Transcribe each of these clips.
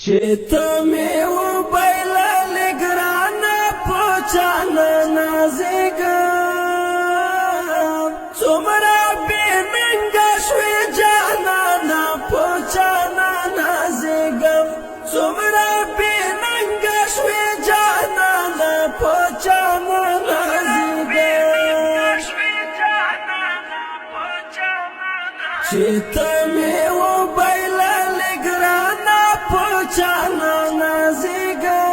چې ته مې وبایللې ګرانه په چا نه نازېږم څومره بې ننګه شوې جانانه په چا نه نازېږم څومره بې ننګه شوې جانانه په چا نه نازېږم چې ته مې وبایللې ګرانه په چا نه نازېږم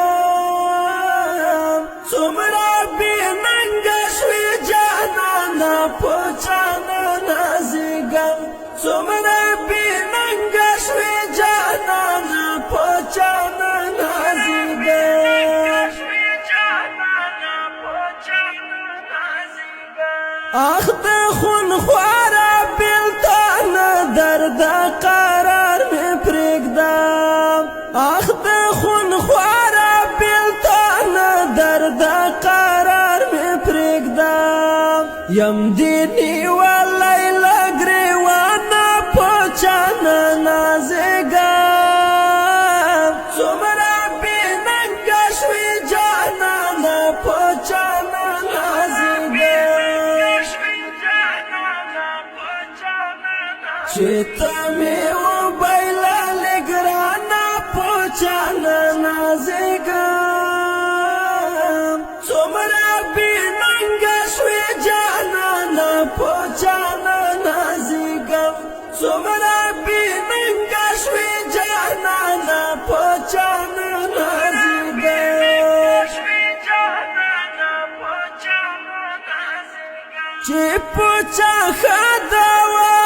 څومره بې ننګه شوې جانانه په چا نه نازېږم څومره بې ننګه شوې جانانه په چا نه نازېږم اخ د خونخواره بېلتان درد قرار مې پرېږدم اخ د خونخواره بېلتان درد قرار مې پرېږدم یم دې نیولی له ګرېوانه په چا نه نازېږم څومره بې ننګه شوې جانانه په چا نه چې ته مې وبایللې ګرانه په چا نه نازېږم څومره بې ننګه شوې جانانه په چا نه نازېږم څومره بې ننګه شوې جانانه په چا نه نازېږم چې په چا ښه دوا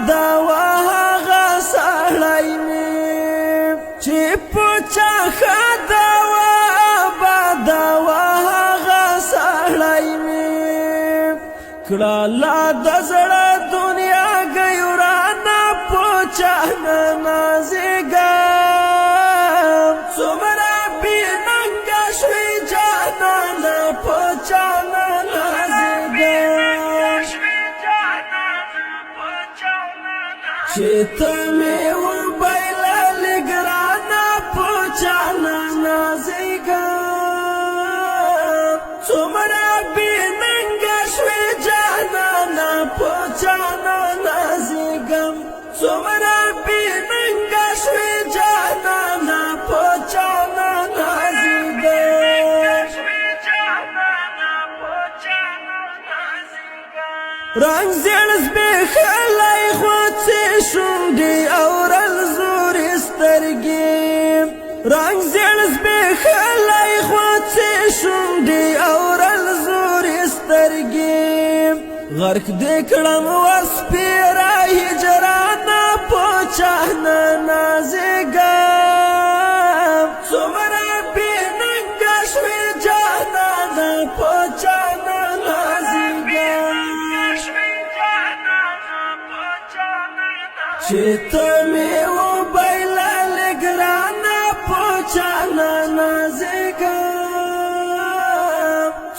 دوا هغه سړی مې چې په چا ښه دوا دوا هغه سړی مې کړه لا د زړه دنیا ګیورانه په چا نه نازېږم څومره بې ننګه شوې جانانه په چا نه چې ته مې وبایللې ګرانه په چا نه نازېږم څومره بې ننګه شوې جانانه په چا نه نازېږم څومره بې ننګه شوې جانانه په چا نه نازېږم رنګ زیړ زبېښلی خوڅې شونډې او رلزورې سترګې رنګ زیړ زبېښلی خوڅې شونډې او رلزورې سترګې غرق دې کړم وسپېره هجرانه په چا نه نازېږم څومره بې ننګه شوې جانانه په چا نه نازېږم چې ته مې وبایللې ګرانه په چا نه نازېږم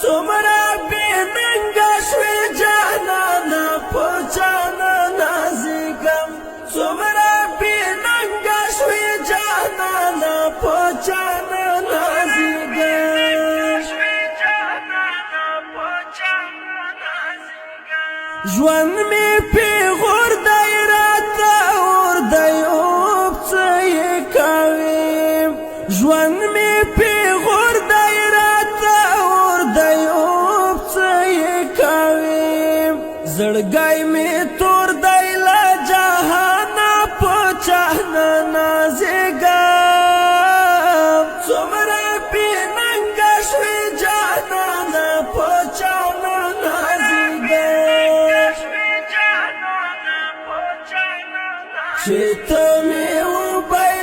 څومره بې ننګه شوې جانانه په چا نه نازېږم څومره بې ننګه شوې جانانه په چا نه نازېږم ژوند مې پېغور دی راته اور دی اوب څه یې کوې ژوند مې پېغور دی راته اور دی اوب څه یې کوې زړګی مې تور دی له جهانه په چا نه نازېږم څومره بې ننګه شوې جانانه په چا نه نازېږم چې ته مې وبایللې